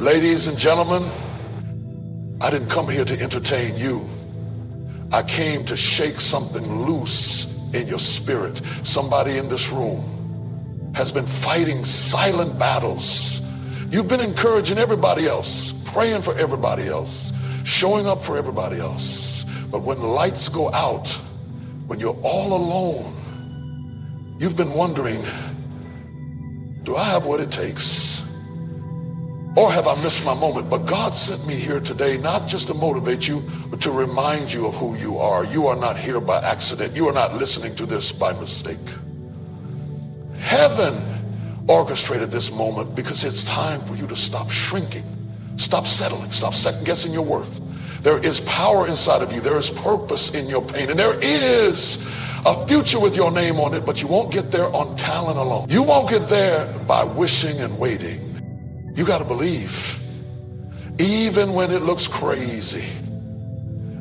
Ladies and gentlemen, I didn't come here to entertain you. I came to shake something loose in your spirit. Somebody in this room has been fighting silent battles. You've been encouraging everybody else, praying for everybody else, showing up for everybody else. But when the lights go out, when you're all alone, you've been wondering, do I have what it takes? Or have I missed my moment? But God sent me here today not just to motivate you, but to remind you of who you are. You are not here by accident. You are not listening to this by mistake. Heaven orchestrated this moment because it's time for you to stop shrinking, stop settling, stop second-guessing your worth. There is power inside of you. There is purpose in your pain. And there is a future with your name on it, but you won't get there on talent alone. You won't get there by wishing and waiting. You got to believe, even when it looks crazy,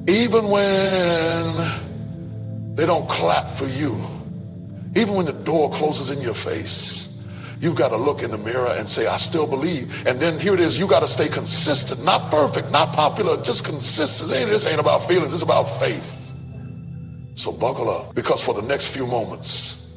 even when they don't clap for you, even when the door closes in your face, you've got to look in the mirror and say, I still believe. And then here it is, you got to stay consistent, not perfect, not popular, just consistent. This ain't about feelings, it's about faith. So buckle up, because for the next few moments,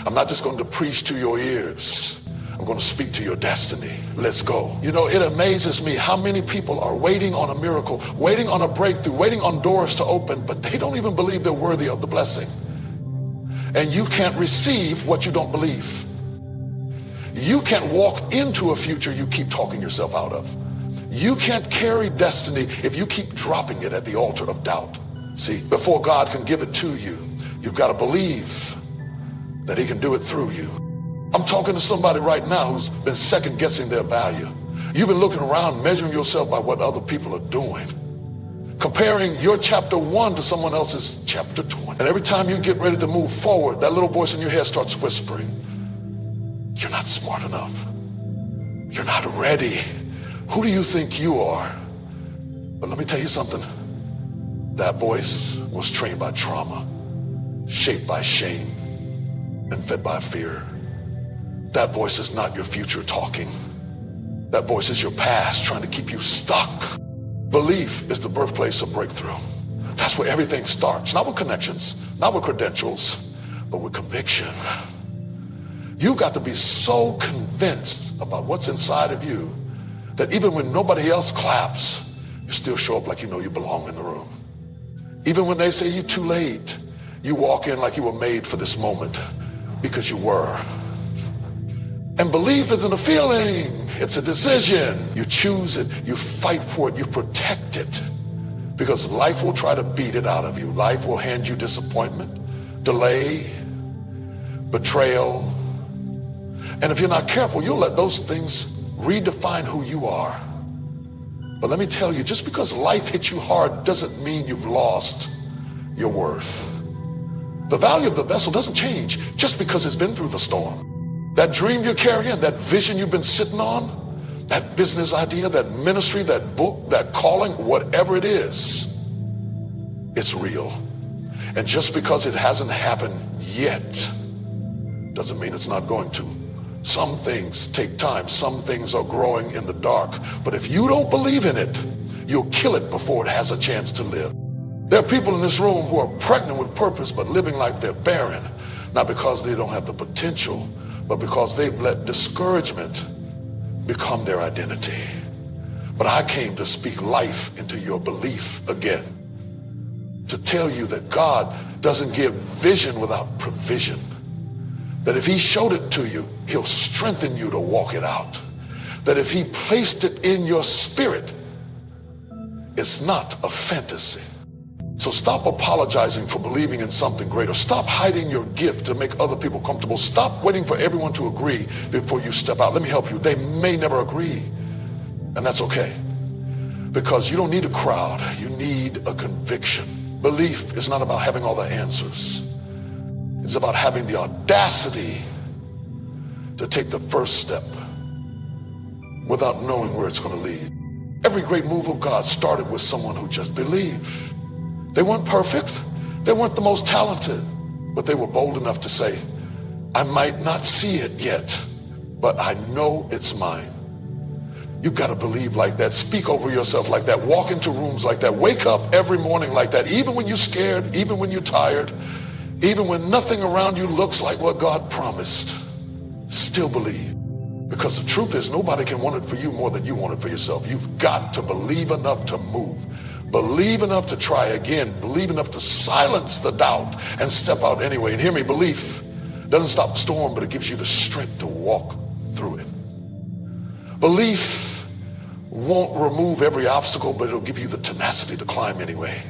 I'm not just going to preach to your ears. I'm going to speak to your destiny. Let's go. You know, it amazes me how many people are waiting on a miracle, waiting on a breakthrough, waiting on doors to open, but they don't even believe they're worthy of the blessing. And you can't receive what you don't believe. You can't walk into a future you keep talking yourself out of. You can't carry destiny if you keep dropping it at the altar of doubt. See, before God can give it to you, you've got to believe that he can do it through you. I'm talking to somebody right now who's been second guessing their value. You've been looking around, measuring yourself by what other people are doing, comparing your chapter 1 to someone else's chapter 20. And every time you get ready to move forward, that little voice in your head starts whispering, you're not smart enough. You're not ready. Who do you think you are? But let me tell you something. That voice was trained by trauma, shaped by shame, and fed by fear. That voice is not your future talking. That voice is your past trying to keep you stuck. Belief is the birthplace of breakthrough. That's where everything starts. Not with connections, not with credentials, but with conviction. You've got to be so convinced about what's inside of you that even when nobody else claps, you still show up like you know you belong in the room. Even when they say you're too late, you walk in like you were made for this moment because you were. And belief isn't a feeling, it's a decision. You choose it, you fight for it, you protect it. Because life will try to beat it out of you. Life will hand you disappointment, delay, betrayal. And if you're not careful, you'll let those things redefine who you are. But let me tell you, just because life hits you hard doesn't mean you've lost your worth. The value of the vessel doesn't change just because it's been through the storm. That dream you're carrying, that vision you've been sitting on, that business idea, that ministry, that book, that calling, whatever it is, it's real. And just because it hasn't happened yet doesn't mean it's not going to. Some things take time. Some things are growing in the dark. But if you don't believe in it, you'll kill it before it has a chance to live. There are people in this room who are pregnant with purpose but living like they're barren, not because they don't have the potential, but because they've let discouragement become their identity. But I came to speak life into your belief again, to tell you that God doesn't give vision without provision, that if he showed it to you, he'll strengthen you to walk it out, that if he placed it in your spirit, it's not a fantasy. So stop apologizing for believing in something greater. Stop hiding your gift to make other people comfortable. Stop waiting for everyone to agree before you step out. Let me help you. They may never agree, and that's okay, because you don't need a crowd. You need a conviction. Belief is not about having all the answers. It's about having the audacity to take the first step without knowing where it's going to lead. Every great move of God started with someone who just believed. They weren't perfect. They weren't the most talented, but they were bold enough to say, I might not see it yet, but I know it's mine. You've got to believe like that. Speak over yourself like that. Walk into rooms like that. Wake up every morning like that. Even when you're scared, even when you're tired, even when nothing around you looks like what God promised, still believe. Because the truth is, nobody can want it for you more than you want it for yourself. You've got to believe enough to move. Believe enough to try again. Believe enough to silence the doubt and step out anyway. And hear me, belief doesn't stop the storm, but it gives you the strength to walk through it. Belief won't remove every obstacle, but it'll give you the tenacity to climb anyway.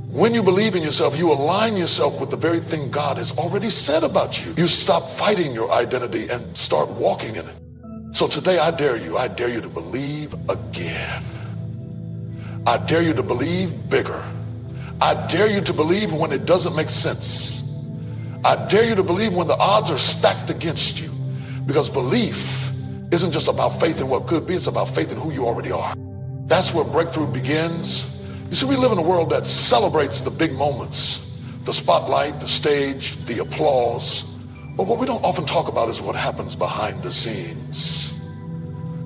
When you believe in yourself, you align yourself with the very thing God has already said about you. You stop fighting your identity and start walking in it. So today I dare you to believe again. I dare you to believe bigger. I dare you to believe when it doesn't make sense. I dare you to believe when the odds are stacked against you. Because belief isn't just about faith in what could be, it's about faith in who you already are. That's where breakthrough begins. You see, we live in a world that celebrates the big moments, the spotlight, the stage, the applause. But what we don't often talk about is what happens behind the scenes.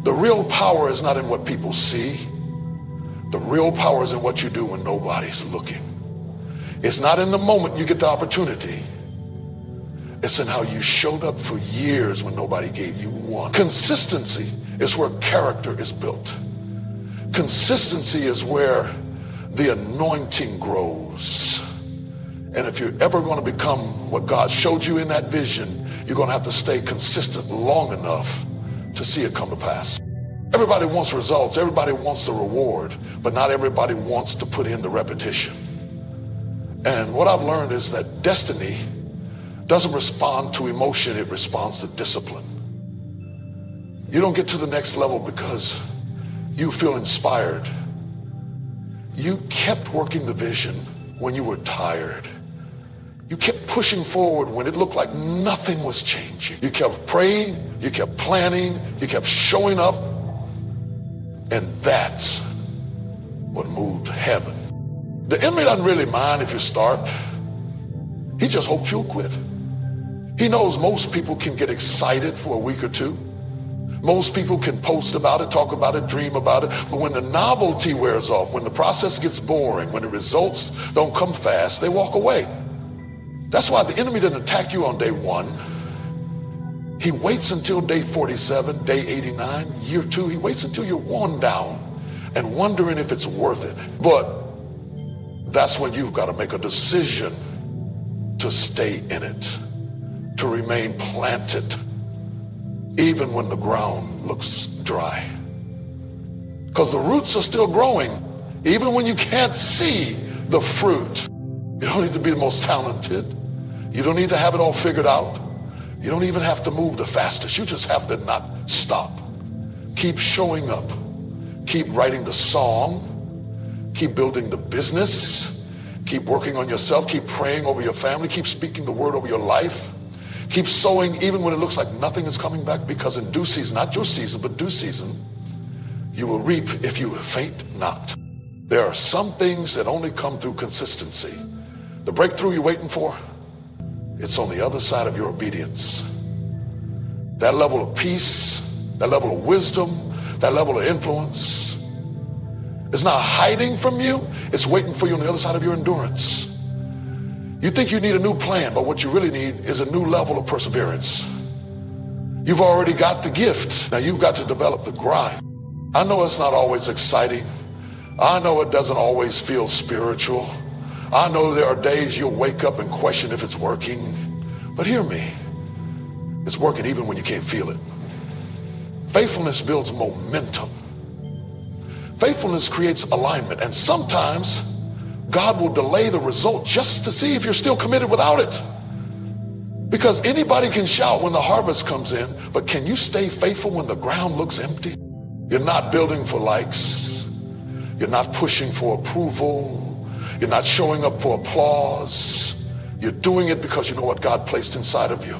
The real power is not in what people see. The real power is in what you do when nobody's looking. It's not in the moment you get the opportunity. It's in how you showed up for years when nobody gave you one. Consistency is where character is built. Consistency is where the anointing grows. And if you're ever going to become what God showed you in that vision, you're going to have to stay consistent long enough to see it come to pass. Everybody wants results. Everybody wants the reward, but not everybody wants to put in the repetition. And what I've learned is that destiny doesn't respond to emotion, it responds to discipline. You don't get to the next level because you feel inspired. You kept working the vision when you were tired. You kept pushing forward when it looked like nothing was changing. You kept praying, you kept planning, you kept showing up, and that's what moved heaven. The enemy doesn't really mind if you start. He just hopes you'll quit. He knows most people can get excited for a week or two. Most people can post about it, talk about it, dream about it. But when the novelty wears off, when the process gets boring, when the results don't come fast, they walk away. That's why the enemy didn't attack you on day 1. He waits until day 47, day 89, year 2. He waits until you're worn down and wondering if it's worth it. But that's when you've got to make a decision to stay in it, to remain planted, even when the ground looks dry. Because the roots are still growing, even when you can't see the fruit. You don't need to be the most talented. You don't need to have it all figured out. You don't even have to move the fastest. You just have to not stop. Keep showing up. Keep writing the song. Keep building the business. Keep working on yourself. Keep praying over your family. Keep speaking the word over your life. Keep sowing even when it looks like nothing is coming back, because in due season, not your season, but due season, you will reap if you faint not. There are some things that only come through consistency. The breakthrough you're waiting for, it's on the other side of your obedience. That level of peace, that level of wisdom, that level of influence, it's not hiding from you, it's waiting for you on the other side of your endurance. You think you need a new plan, but what you really need is a new level of perseverance. You've already got the gift. Now you've got to develop the grind. I know it's not always exciting. I know it doesn't always feel spiritual. I know there are days you'll wake up and question if it's working. But hear me, it's working even when you can't feel it. Faithfulness builds momentum. Faithfulness creates alignment, and sometimes God will delay the result just to see if you're still committed without it. Because anybody can shout when the harvest comes in, but can you stay faithful when the ground looks empty? You're not building for likes. You're not pushing for approval. You're not showing up for applause. You're doing it because you know what God placed inside of you.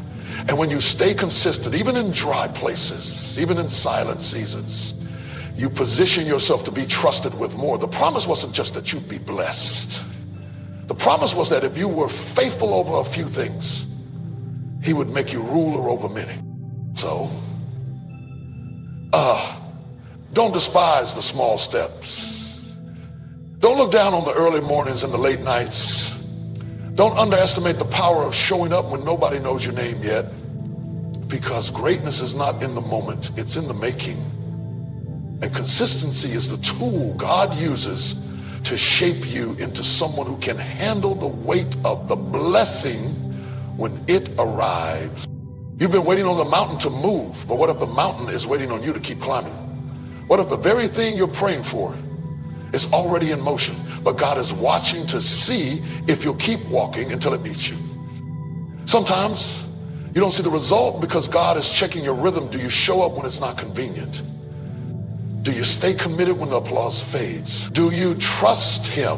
And when you stay consistent, even in dry places, even in silent seasons, you position yourself to be trusted with more. The promise wasn't just that you'd be blessed. The promise was that if you were faithful over a few things, he would make you ruler over many. So, Don't despise the small steps. Don't look down on the early mornings and the late nights. Don't underestimate the power of showing up when nobody knows your name yet, because greatness is not in the moment, it's in the making. And consistency is the tool God uses to shape you into someone who can handle the weight of the blessing when it arrives. You've been waiting on the mountain to move, but what if the mountain is waiting on you to keep climbing? What if the very thing you're praying for is already in motion, but God is watching to see if you'll keep walking until it meets you? Sometimes you don't see the result because God is checking your rhythm. Do you show up when it's not convenient? Do you stay committed when the applause fades? Do you trust him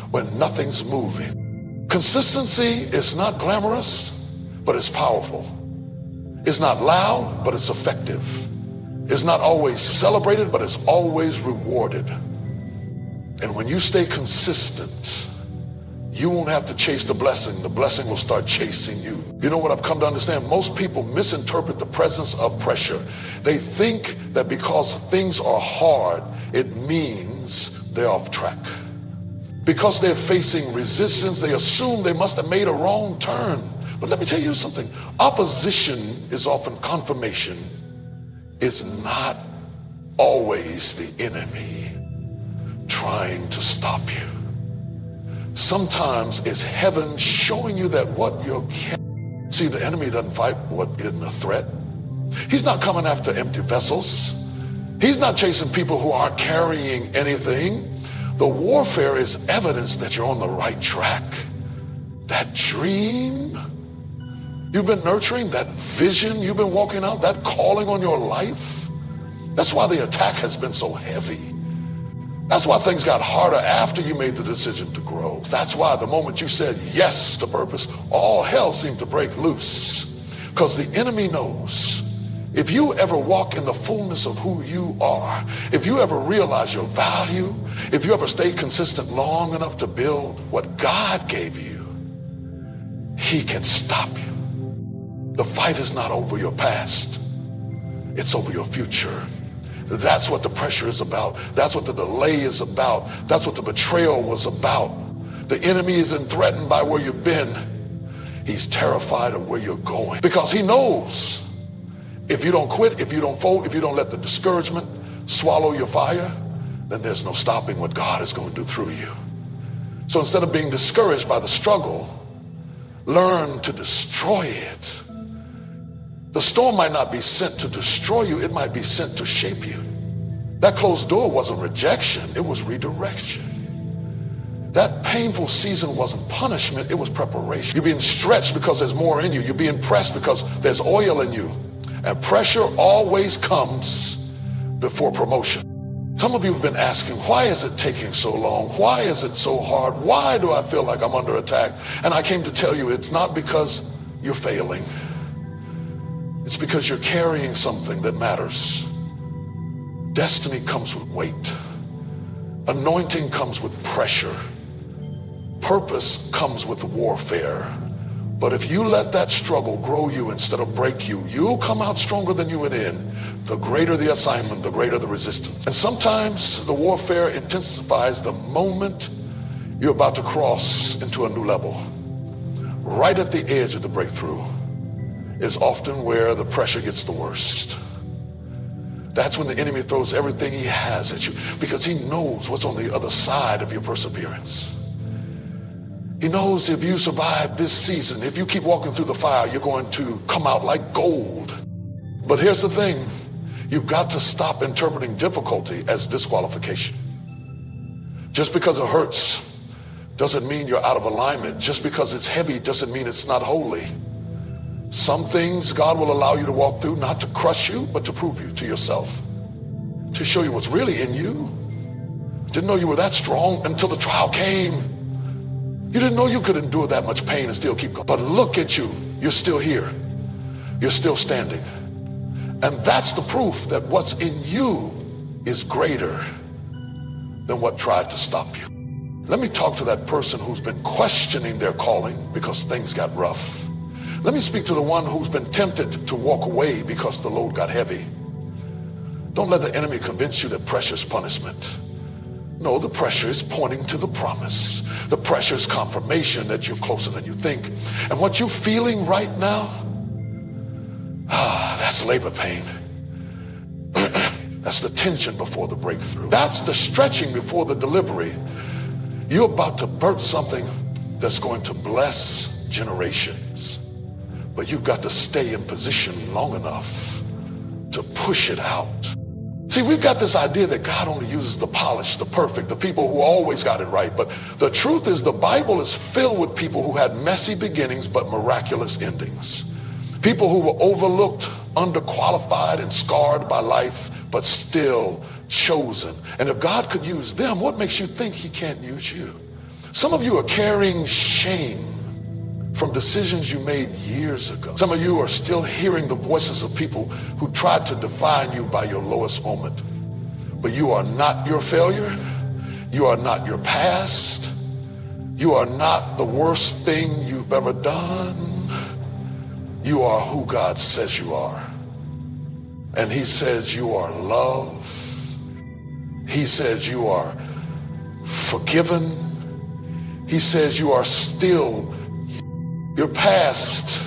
when nothing's moving? Consistency is not glamorous, but it's powerful. It's not loud, but it's effective. It's not always celebrated, but it's always rewarded. And when you stay consistent, you won't have to chase the blessing. The blessing will start chasing you. You know what I've come to understand? Most people misinterpret the presence of pressure. They think that because things are hard, it means they're off track. Because they're facing resistance, they assume they must have made a wrong turn. But let me tell you something. Opposition is often confirmation. It's not always the enemy trying to stop you. Sometimes it's heaven showing you that what you're carrying. See, the enemy doesn't fight what isn't a threat. He's not coming after empty vessels. He's not chasing people who aren't carrying anything. The warfare is evidence that you're on the right track. That dream you've been nurturing, that vision you've been walking out, that calling on your life, that's why the attack has been so heavy. That's why things got harder after you made the decision to grow. That's why the moment you said yes to purpose, all hell seemed to break loose. Because the enemy knows if you ever walk in the fullness of who you are, if you ever realize your value, if you ever stay consistent long enough to build what God gave you, he can stop you. The fight is not over your past. It's over your future. That's what the pressure is about. That's what the delay is about. That's what the betrayal was about. The enemy isn't threatened by where you've been. He's terrified of where you're going, because he knows if you don't quit, if you don't fold, if you don't let the discouragement swallow your fire, then there's no stopping what God is going to do through you. So instead of being discouraged by the struggle, learn to destroy it. The storm might not be sent to destroy you, it might be sent to shape you. That closed door wasn't rejection, it was redirection. That painful season wasn't punishment, it was preparation. You're being stretched because there's more in you. You're being pressed because there's oil in you. And pressure always comes before promotion. Some of you have been asking, why is it taking so long? Why is it so hard? Why do I feel like I'm under attack? And I came to tell you, it's not because you're failing. It's because you're carrying something that matters. Destiny comes with weight. Anointing comes with pressure. Purpose comes with warfare. But if you let that struggle grow you instead of break you, you'll come out stronger than you went in. The greater the assignment, the greater the resistance. And sometimes the warfare intensifies the moment you're about to cross into a new level. Right at the edge of the breakthrough is often where the pressure gets the worst. That's when the enemy throws everything he has at you, because he knows what's on the other side of your perseverance. He knows if you survive this season, if you keep walking through the fire, you're going to come out like gold. But here's the thing, you've got to stop interpreting difficulty as disqualification. Just because it hurts doesn't mean you're out of alignment. Just because it's heavy doesn't mean it's not holy. Some things God will allow you to walk through, not to crush you, but to prove you to yourself, to show you what's really in you. Didn't know you were that strong until the trial came. You didn't know you could endure that much pain and still keep going. But look at you, you're still here. You're still standing. And that's the proof that what's in you is greater than what tried to stop you. Let me talk to that person who's been questioning their calling because things got rough. Let me speak to the one who's been tempted to walk away because the load got heavy. Don't let the enemy convince you that pressure is punishment. No, the pressure is pointing to the promise. The pressure is confirmation that you're closer than you think. And what you're feeling right now, that's labor pain. That's the tension before the breakthrough. That's the stretching before the delivery. You're about to birth something that's going to bless generations. But you've got to stay in position long enough to push it out. See, we've got this idea that God only uses the polished, the perfect, the people who always got it right. But the truth is the Bible is filled with people who had messy beginnings but miraculous endings. People who were overlooked, underqualified, and scarred by life, but still chosen. And if God could use them, what makes you think he can't use you? Some of you are carrying shame from decisions you made years ago. Some of you are still hearing the voices of people who tried to define you by your lowest moment. But you are not your failure. You are not your past. You are not the worst thing you've ever done. You are who God says you are. And he says you are loved. He says you are forgiven. He says you are still. Your past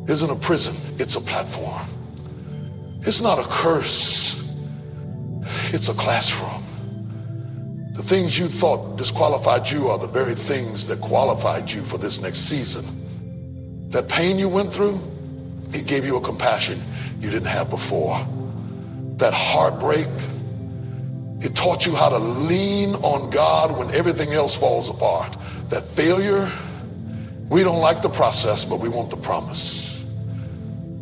isn't a prison, it's a platform. It's not a curse, it's a classroom. The things you thought disqualified you are the very things that qualified you for this next season. That pain you went through, he gave you a compassion you didn't have before. That heartbreak, it taught you how to lean on God when everything else falls apart. That failure, we don't like the process, but we want the promise.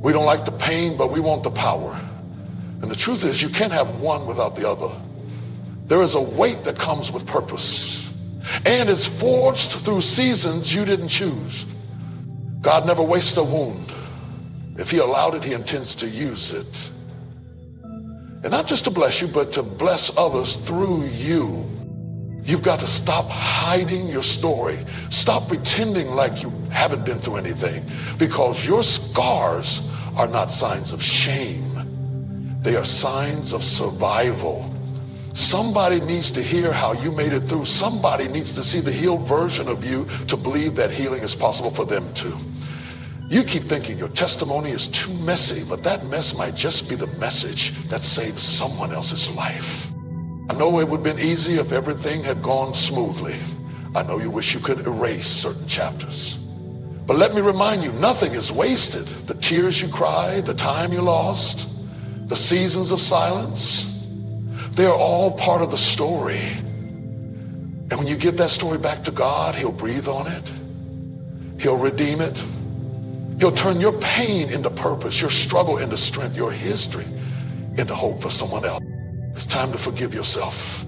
We don't like the pain, but we want the power. And the truth is, you can't have one without the other. There is a weight that comes with purpose, and it's forged through seasons you didn't choose. God never wastes a wound. If he allowed it, he intends to use it. And not just to bless you, but to bless others through you. You've got to stop hiding your story. Stop pretending like you haven't been through anything, because your scars are not signs of shame. They are signs of survival. Somebody needs to hear how you made it through. Somebody needs to see the healed version of you to believe that healing is possible for them too. You keep thinking your testimony is too messy, but that mess might just be the message that saves someone else's life. I know it would have been easy if everything had gone smoothly. I know you wish you could erase certain chapters. But let me remind you, nothing is wasted. The tears you cried, the time you lost, the seasons of silence, they are all part of the story. And when you give that story back to God, he'll breathe on it. He'll redeem it. He'll turn your pain into purpose, your struggle into strength, your history into hope for someone else. It's time to forgive yourself.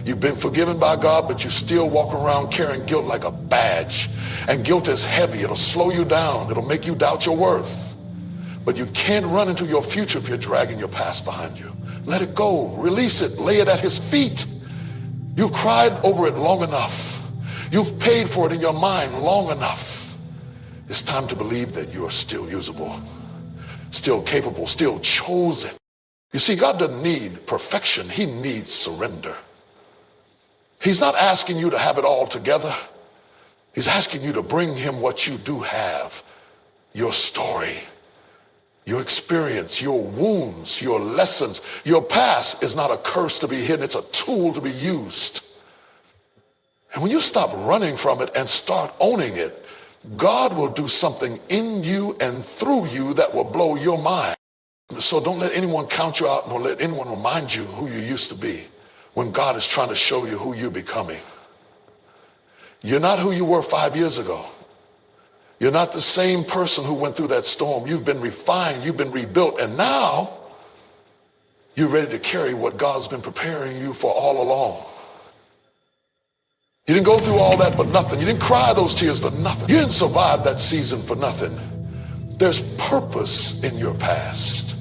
You've been forgiven by God, but you still walk around carrying guilt like a badge. And guilt is heavy. It'll slow you down. It'll make you doubt your worth. But you can't run into your future if you're dragging your past behind you. Let it go. Release it. Lay it at his feet. You've cried over it long enough. You've paid for it in your mind long enough. It's time to believe that you are still usable, still capable, still chosen. You see, God doesn't need perfection. He needs surrender. He's not asking you to have it all together. He's asking you to bring him what you do have, your story, your experience, your wounds, your lessons. Your past is not a curse to be hidden. It's a tool to be used. And when you stop running from it and start owning it, God will do something in you and through you that will blow your mind. So don't let anyone count you out, nor let anyone remind you who you used to be when God is trying to show you who you're becoming. You're not who you were 5 years ago. You're not the same person who went through that storm. You've been refined, you've been rebuilt, and now you're ready to carry what God's been preparing you for all along. You didn't go through all that for nothing. You didn't cry those tears for nothing. You didn't survive that season for nothing. There's purpose in your past.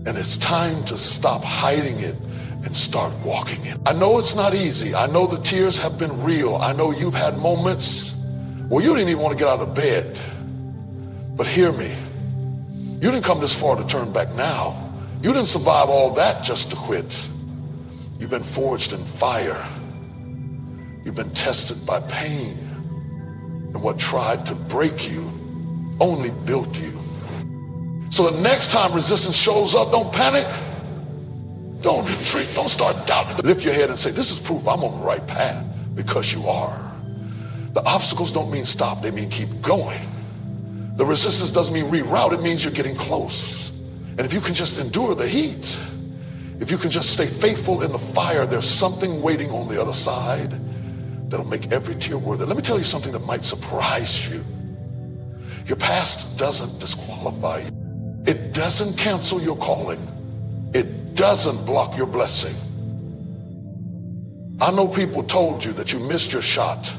And it's time to stop hiding it and start walking it. I know it's not easy. I know the tears have been real. I know you've had moments where you didn't even want to get out of bed. But hear me. You didn't come this far to turn back now. You You didn't survive all that just to quit. You've been forged in fire. You've been tested by pain. And what tried to break you only built you. So the next time resistance shows up, don't panic. Don't retreat. Don't start doubting. Lift your head and say, this is proof I'm on the right path, because you are. The obstacles don't mean stop. They mean keep going. The resistance doesn't mean reroute. It means you're getting close. And if you can just endure the heat, if you can just stay faithful in the fire, there's something waiting on the other side that'll make every tear worth it. Let me tell you something that might surprise you. Your past doesn't disqualify you. It doesn't cancel your calling. It doesn't block your blessing. I know people told you that you missed your shot,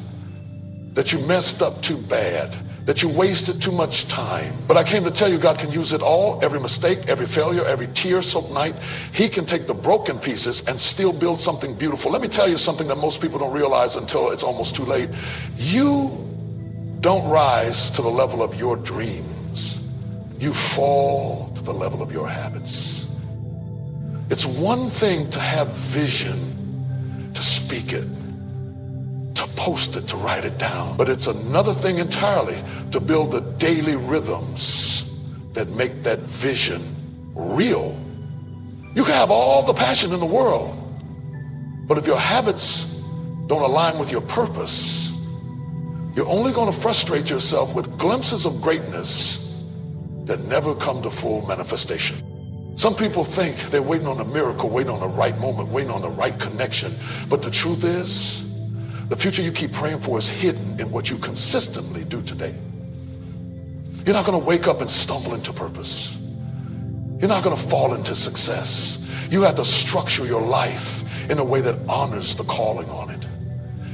that you messed up too bad, that you wasted too much time. But I came to tell you God can use it all, every mistake, every failure, every tear-soaked night. He can take the broken pieces and still build something beautiful. Let me tell you something that most people don't realize until it's almost too late. You don't rise to the level of your dreams. You fall to the level of your habits. It's one thing to have vision, to speak it, to post it, to write it down. But it's another thing entirely to build the daily rhythms that make that vision real. You can have all the passion in the world, but if your habits don't align with your purpose, you're only going to frustrate yourself with glimpses of greatness that never come to full manifestation. Some people think they're waiting on a miracle, waiting on the right moment, waiting on the right connection. But the truth is, the future you keep praying for is hidden in what you consistently do today. You're not going to wake up and stumble into purpose. You're not going to fall into success. You have to structure your life in a way that honors the calling on it.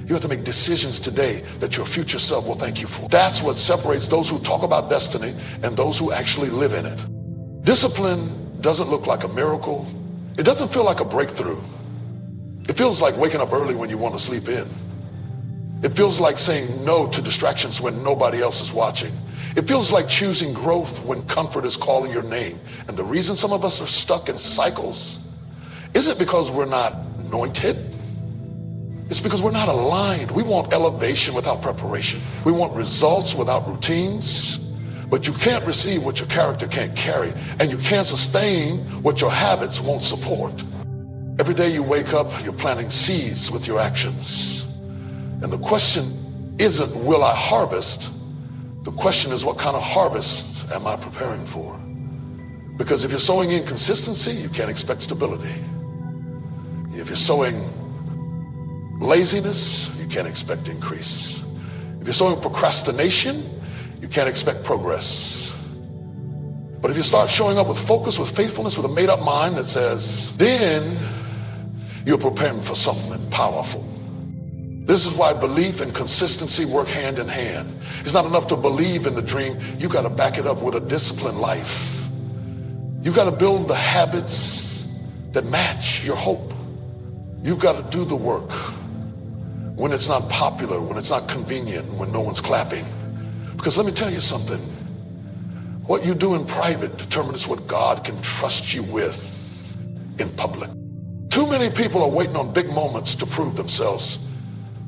You have to make decisions today that your future self will thank you for. That's what separates those who talk about destiny and those who actually live in it. Discipline doesn't look like a miracle. It doesn't feel like a breakthrough. It feels like waking up early when you want to sleep in. It feels like saying no to distractions when nobody else is watching. It feels like choosing growth when comfort is calling your name. And the reason some of us are stuck in cycles isn't because we're not anointed. It's because we're not aligned. We want elevation without preparation. We want results without routines. But you can't receive what your character can't carry, and you can't sustain what your habits won't support. Every day you wake up, you're planting seeds with your actions. And the question isn't, will I harvest? The question is, what kind of harvest am I preparing for? Because if you're sowing inconsistency, you can't expect stability. If you're sowing laziness, you can't expect increase. If you're sowing procrastination, you can't expect progress. But if you start showing up with focus, with faithfulness, with a made-up mind that says, then you're preparing for something powerful. This is why belief and consistency work hand in hand. It's not enough to believe in the dream. You got to back it up with a disciplined life. You got to build the habits that match your hope. You got to do the work when it's not popular, when it's not convenient, when no one's clapping. Because let me tell you something. What you do in private determines what God can trust you with in public. Too many people are waiting on big moments to prove themselves.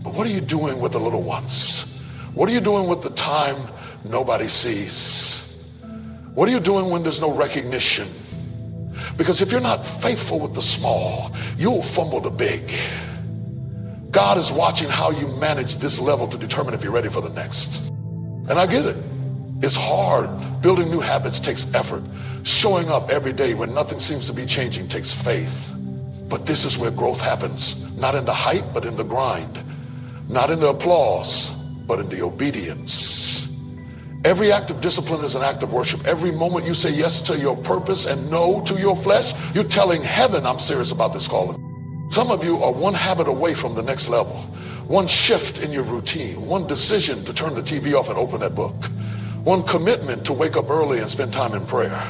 But what are you doing with the little ones? What are you doing with the time nobody sees? What are you doing when there's no recognition? Because if you're not faithful with the small, you'll fumble the big. God is watching how you manage this level to determine if you're ready for the next. And I get it. It's hard. Building new habits takes effort. Showing up every day when nothing seems to be changing takes faith. But this is where growth happens. Not in the hype, but in the grind. Not in the applause, but in the obedience. Every act of discipline is an act of worship. Every moment you say yes to your purpose and no to your flesh, you're telling heaven, I'm serious about this calling. Some of you are one habit away from the next level. One shift in your routine. One decision to turn the TV off and open that book. One commitment to wake up early and spend time in prayer.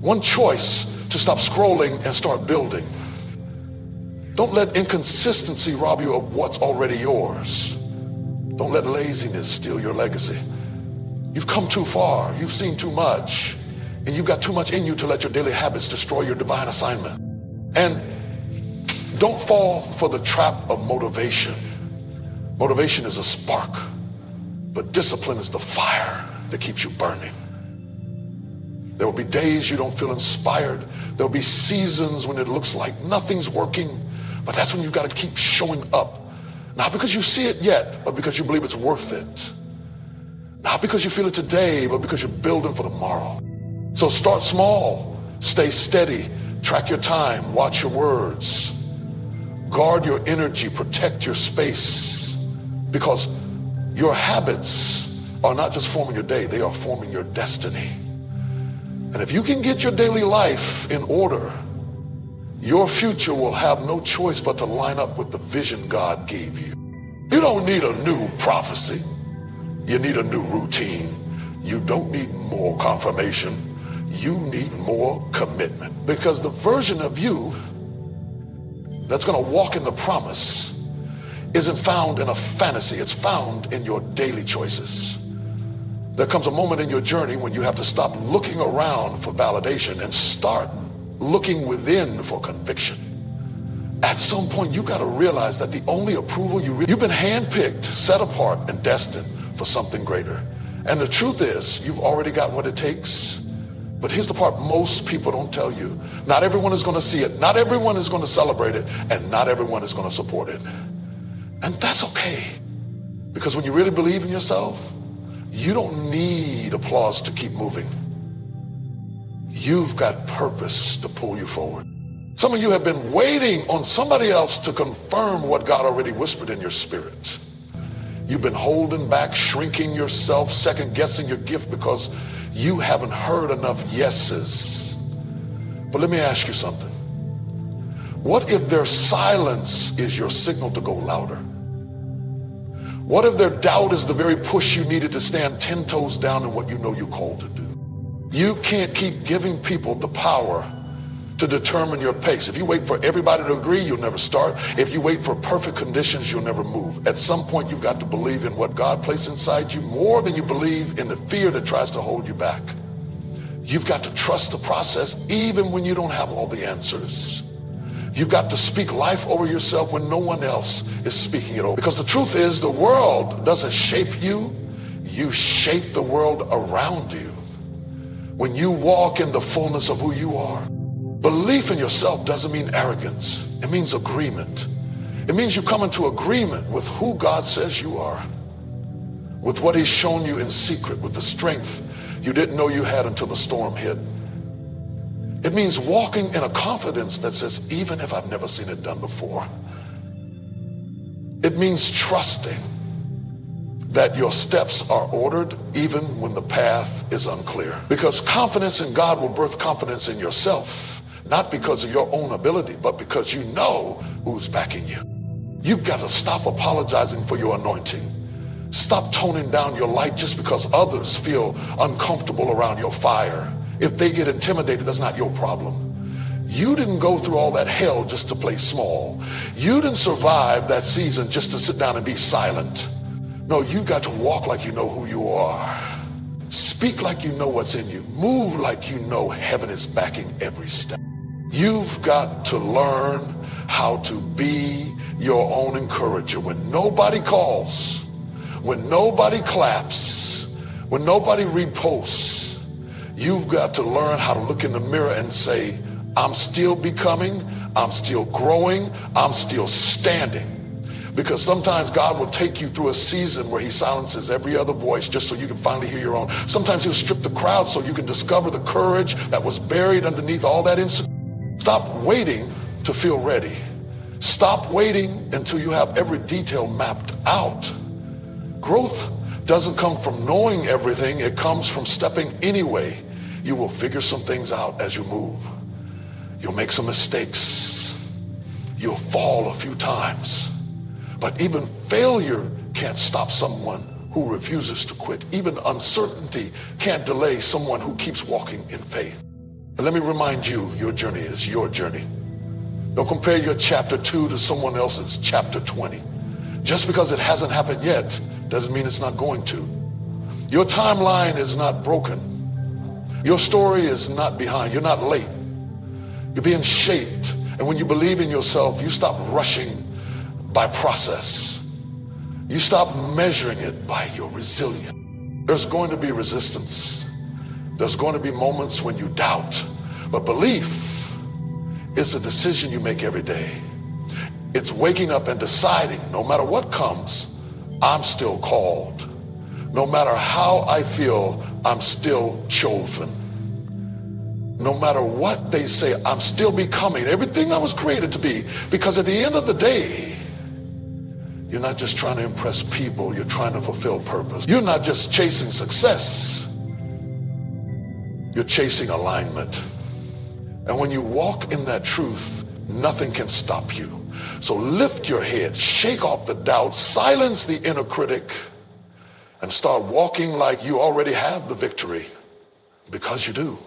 One choice to stop scrolling and start building. Don't let inconsistency rob you of what's already yours. Don't let laziness steal your legacy. You've come too far. You've seen too much. And you've got too much in you to let your daily habits destroy your divine assignment. And don't fall for the trap of motivation. Motivation is a spark, but discipline is the fire that keeps you burning. There will be days you don't feel inspired. There will be seasons when it looks like nothing's working, but that's when you've got to keep showing up. Not because you see it yet, but because you believe it's worth it. Not because you feel it today, but because you're building for tomorrow. So start small, stay steady, track your time, watch your words, guard your energy, protect your space, because your habits are not just forming your day, they are forming your destiny. And if you can get your daily life in order, your future will have no choice but to line up with the vision God gave you. You don't need a new prophecy. You need a new routine. You don't need more confirmation. You need more commitment, because the version of you that's going to walk in the promise isn't found in a fantasy. It's found in your daily choices. There comes a moment in your journey when you have to stop looking around for validation and start looking within for conviction. At some point, you got to realize that the only approval you've been handpicked, set apart, and destined for something greater. And the truth is, you've already got what it takes. But here's the part most people don't tell you. Not everyone is going to see it. Not everyone is going to celebrate it. And not everyone is going to support it. And that's okay. Because when you really believe in yourself, you don't need applause to keep moving. You've got purpose to pull you forward. Some of you have been waiting on somebody else to confirm what God already whispered in your spirit. You've been holding back, shrinking yourself, second-guessing your gift because you haven't heard enough yeses. But let me ask you something. What if their silence is your signal to go louder? What if their doubt is the very push you needed to stand 10 toes down in what you know you're called to do? You can't keep giving people the power to determine your pace. If you wait for everybody to agree, you'll never start. If you wait for perfect conditions, you'll never move. At some point, you've got to believe in what God placed inside you more than you believe in the fear that tries to hold you back. You've got to trust the process even when you don't have all the answers. You've got to speak life over yourself when no one else is speaking it over. Because the truth is, the world doesn't shape you. You shape the world around you. When you walk in the fullness of who you are, belief in yourself doesn't mean arrogance. It means agreement. It means you come into agreement with who God says you are, with what he's shown you in secret, with the strength you didn't know you had until the storm hit. It means walking in a confidence that says, even if I've never seen it done before. It means trusting that your steps are ordered even when the path is unclear. Because confidence in God will birth confidence in yourself, not because of your own ability, but because you know who's backing you. You've got to stop apologizing for your anointing. Stop toning down your light just because others feel uncomfortable around your fire. If they get intimidated, that's not your problem. You didn't go through all that hell just to play small. You didn't survive that season just to sit down and be silent. No, you got to walk like you know who you are. Speak like you know what's in you. Move like you know heaven is backing every step. You've got to learn how to be your own encourager. When nobody calls, when nobody claps, when nobody reposts, you've got to learn how to look in the mirror and say, I'm still becoming, I'm still growing, I'm still standing. Because sometimes God will take you through a season where he silences every other voice just so you can finally hear your own. Sometimes he'll strip the crowd so you can discover the courage that was buried underneath all that insecurity. Stop waiting to feel ready. Stop waiting until you have every detail mapped out. Growth doesn't come from knowing everything. It comes from stepping anyway. You will figure some things out as you move. You'll make some mistakes. You'll fall a few times. But even failure can't stop someone who refuses to quit. Even uncertainty can't delay someone who keeps walking in faith. But let me remind you, your journey is your journey. Don't compare your chapter 2 to someone else's chapter 20. Just because it hasn't happened yet doesn't mean it's not going to. Your timeline is not broken. Your story is not behind. You're not late. You're being shaped. And when you believe in yourself, you stop rushing by process. You stop measuring it by your resilience. There's going to be resistance. There's going to be moments when you doubt. But belief is a decision you make every day. It's waking up and deciding, no matter what comes, I'm still called. No matter how I feel, I'm still chosen. No matter what they say, I'm still becoming everything I was created to be. Because at the end of the day, you're not just trying to impress people, you're trying to fulfill purpose. You're not just chasing success, you're chasing alignment. And when you walk in that truth, nothing can stop you. So lift your head, shake off the doubt, silence the inner critic, and start walking like you already have the victory, because you do.